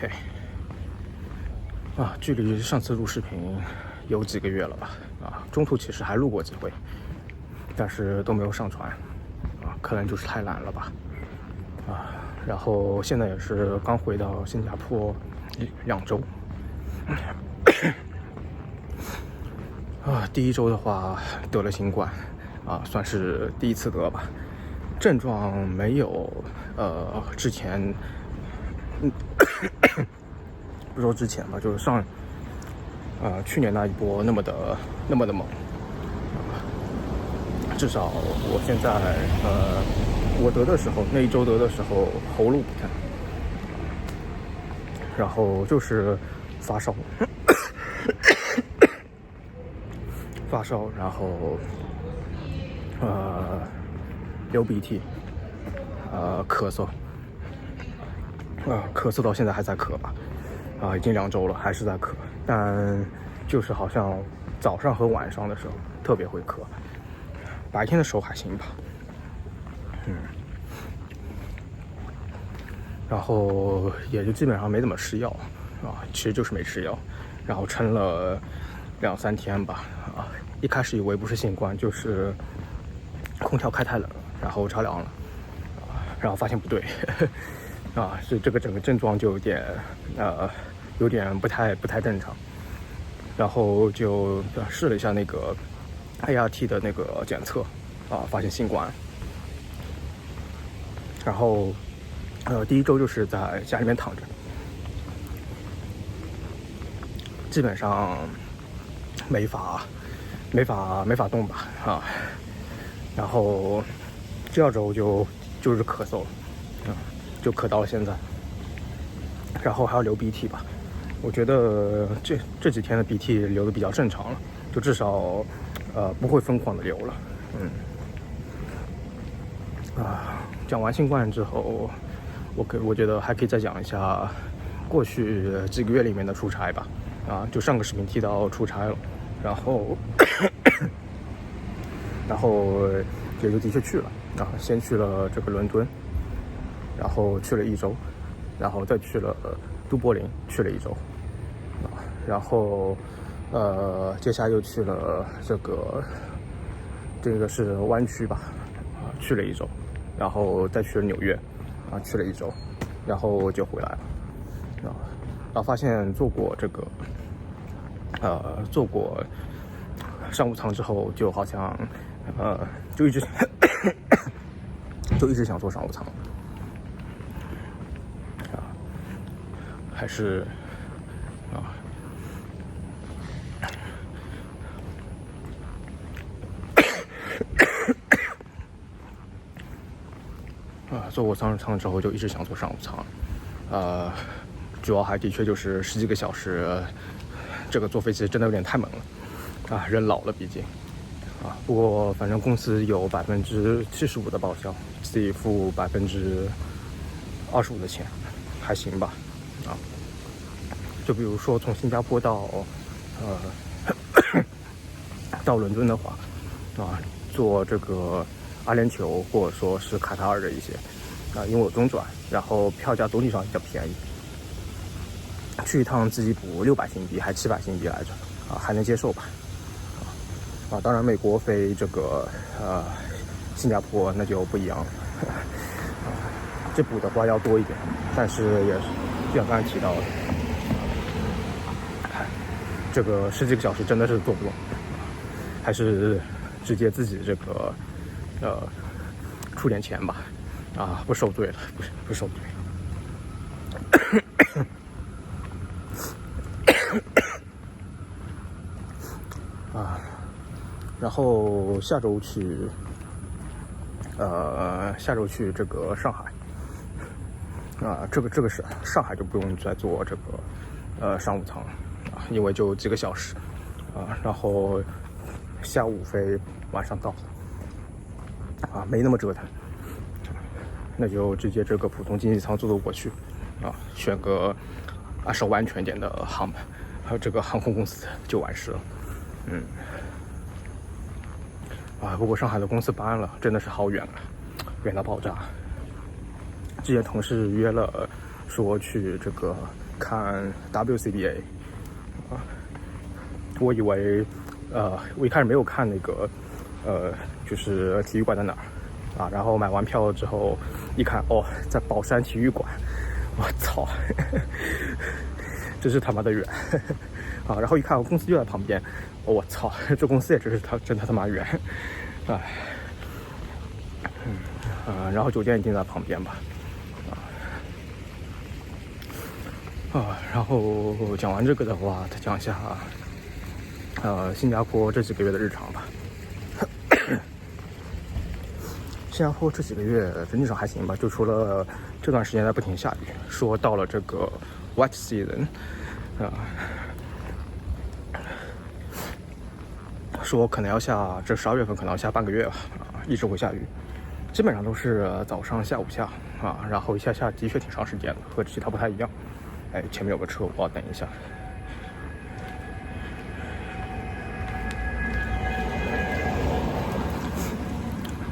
OK， 距离上次录视频有几个月了吧？中途其实还录过几回，但是都没有上传，可能就是太懒了吧，然后现在也是刚回到新加坡2周，第1周的话得了新冠，算是第1次得吧，症状没有之前。不说之前吧，就是去年那一波那么的猛，至少我现在我得的时候那1周得的时候喉咙不疼，然后就是发烧，然后流鼻涕，咳嗽。咳嗽到现在还在咳吧，已经2周了，还是在咳，但就是好像早上和晚上的时候特别会咳，白天的时候还行吧，然后也就基本上没怎么吃药，其实就是没吃药，然后撑了2-3天吧，一开始以为不是新冠，就是空调开太冷了，然后着凉了，然后发现不对。是这个整个症状就有点不太正常，然后就试了一下那个 ART 的那个检测，发现新冠，然后第1周就是在家里面躺着，基本上没法动吧，然后第2周就是咳嗽了，就咳到了现在，然后还要流鼻涕吧。我觉得这几天的鼻涕流的比较正常了，就至少不会疯狂的流了。讲完新冠之后，我觉得还可以再讲一下过去几个月里面的出差吧。就上个视频提到出差了，然后也就的确去了，先去了这个伦敦。然后去了1周，然后再去了都柏林，去了1周，然后接下来又去了这个是湾区吧，去了1周，然后再去了纽约，去了1周，然后就回来了，然后发现坐过商务舱之后，就好像就一直想坐商务舱。还是坐过商务舱之后就一直想坐商务舱，主要还的确就是10几个小时，这个坐飞机真的有点太猛了，人老了毕竟，不过反正公司有75%的报销，自己付25%的钱，还行吧，就比如说从新加坡到伦敦的话，坐这个阿联酋或者说是卡塔尔的一些，因为我中转，然后票价总体上比较便宜，去一趟自己补600新币还700新币来着，还能接受吧，当然美国飞这个新加坡那就不一样了，这补的话要多一点，但是也是就像刚才提到的。这个10几个小时真的是做不动，还是直接自己这个出点钱吧，不受罪了，不受罪。然后下周去这个上海，这个是上海就不用再坐这个商务舱了。因为就几个小时，然后下午飞，晚上到，没那么折腾，那就直接这个普通经济舱坐过去，选个稍微安全点的还有这个航空公司就完事了，不过上海的公司搬了，真的是好远啊，远到爆炸。之前同事约了，说去这个看 WCBA 啊，我以为我一开始没有看那个就是体育馆在哪儿啊，然后买完票之后一看，哦，在宝山体育馆，我操，真是他妈的远啊！然后一看我公司就在旁边，我操，这公司也真他妈远，哎。然后酒店一定在旁边吧，然后讲完这个的话，再讲一下新加坡这几个月的日常吧。新加坡这几个月整体上还行吧，就除了这段时间在不停下雨，说到了这个 wet season 说可能要下，这12月份可能要下半个月吧，一直会下雨。基本上都是早上下午下然后一下的确挺长时间的，和其他不太一样。哎，前面有个车，我要等一下。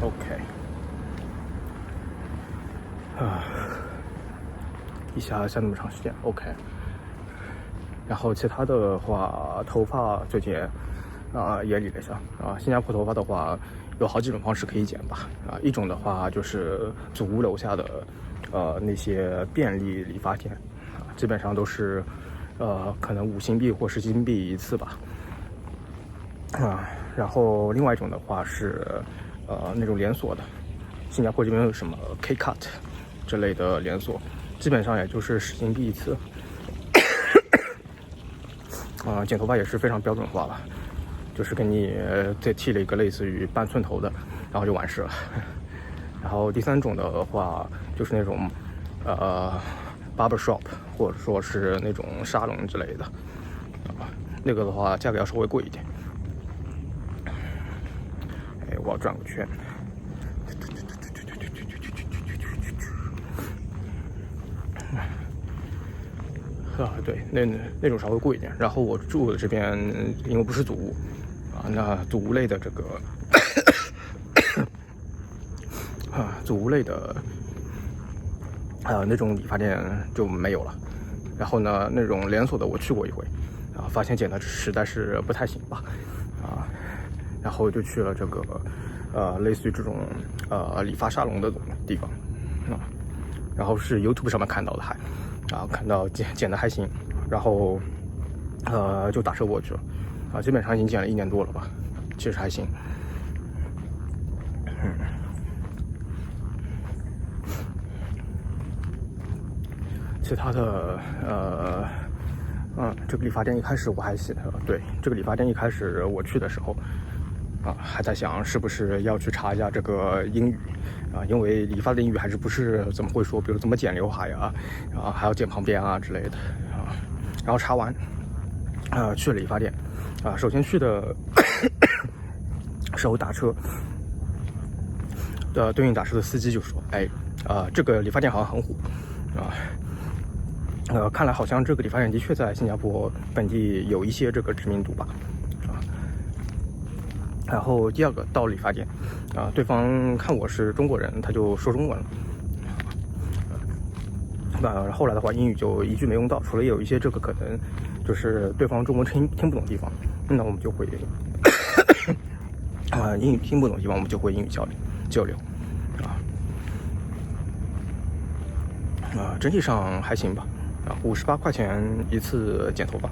OK， 一下那么长时间 OK。然后其他的话，头发最近也理了一下新加坡头发的话，有好几种方式可以剪吧一种的话就是祖屋楼下的那些便利理发店基本上都是可能5新币或10新币一次吧然后另外一种的话是那种连锁的，新加坡这边有什么 K Cut 之类的连锁，基本上也就是10新币一次剪头发也是非常标准化了，就是给你再剃了一个类似于半寸头的，然后就完事了。然后第3种的话就是那种barber shop 或者说是那种沙龙之类的那个的话价格要稍微贵一点。哎，我要转个圈。对，那种稍微贵一点。然后我住的这边，因为不是祖屋那祖屋类的这个祖屋类的那种理发店就没有了。然后呢，那种连锁的我去过一回发现剪的实在是不太行吧然后就去了这个类似于这种理发沙龙的地方然后是 YouTube 上面看到的看到剪的还行，然后就打车过去了基本上已经剪了1年多了吧，其实还行。其他的这个理发店一开始我还对，这个理发店一开始我去的时候还在想是不是要去查一下这个英语因为理发的英语还是不是怎么会说，比如怎么剪刘海还要剪旁边之类的然后查完去了理发店首先去的时候打车对应打车的司机就说这个理发店好像很火看来好像这个理发店的确在新加坡本地有一些这个知名度吧然后第2个到理发店对方看我是中国人，他就说中文了后来的话英语就一句没用到，除了有一些这个可能就是对方中文听不懂的地方，那我们就会英语听不懂的地方我们就会英语交流整体上还行吧58块钱一次剪头发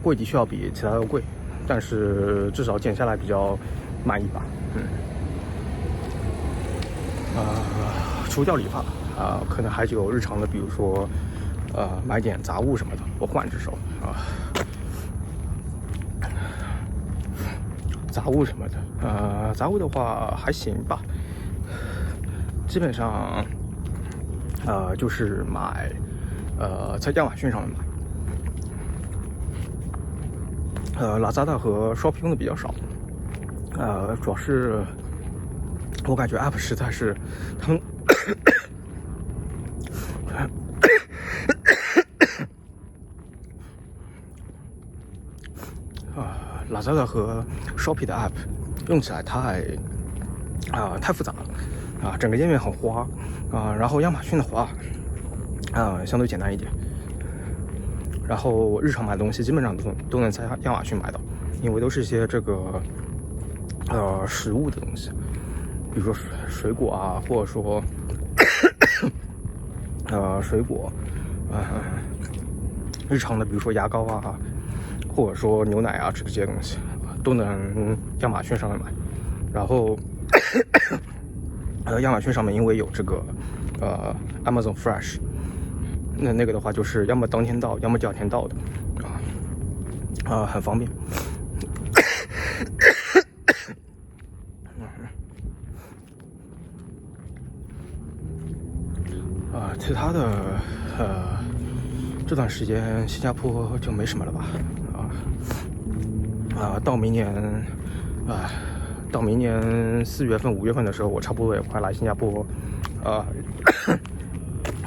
贵的确要比其他的贵，但是至少剪下来比较满意吧除掉理发可能还有日常的，比如说买点杂物什么的，我换只手杂物什么的杂物的话还行吧，基本上就是买在亚马逊上面买Lazada和 Shopee 用的比较少主要是我感觉 App 实在是他们Lazada 和 Shopee 的 App 用起来太复杂了整个页面很花然后亚马逊的话相对简单一点然后日常买东西基本上都能在亚马逊买到，因为都是一些这个食物的东西，比如说水果啊，或者说水果，日常的比如说牙膏啊，或者说牛奶啊这些东西都能亚马逊上面买。然后亚马逊上面因为有这个Amazon Fresh， 那个的话就是要么当天到，要么第二天到的很方便。其他的这段时间新加坡就没什么了吧？到明年4月份、5月份的时候，我差不多也快来新加坡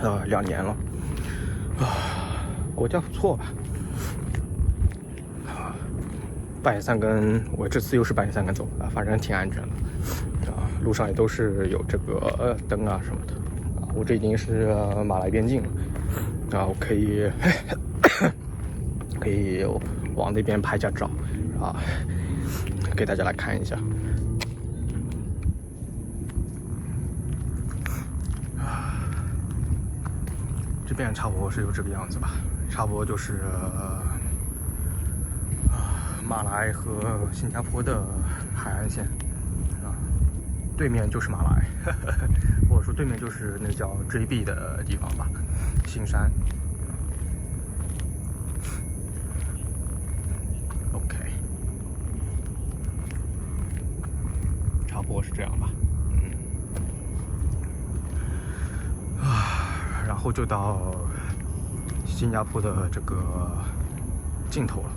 2年了国家不错吧？半夜3更，我这次又是半夜3更走反正挺安全的路上也都是有这个灯啊什么的我这已经是马来边境了，然后可以往那边拍下照给大家来看一下。这边差不多是有这个样子吧，差不多就是马来和新加坡的海岸线对面就是马来或者说对面就是那叫 JB 的地方吧，新山。OK， 差不多是这样吧。然后就到新加坡的这个尽头了。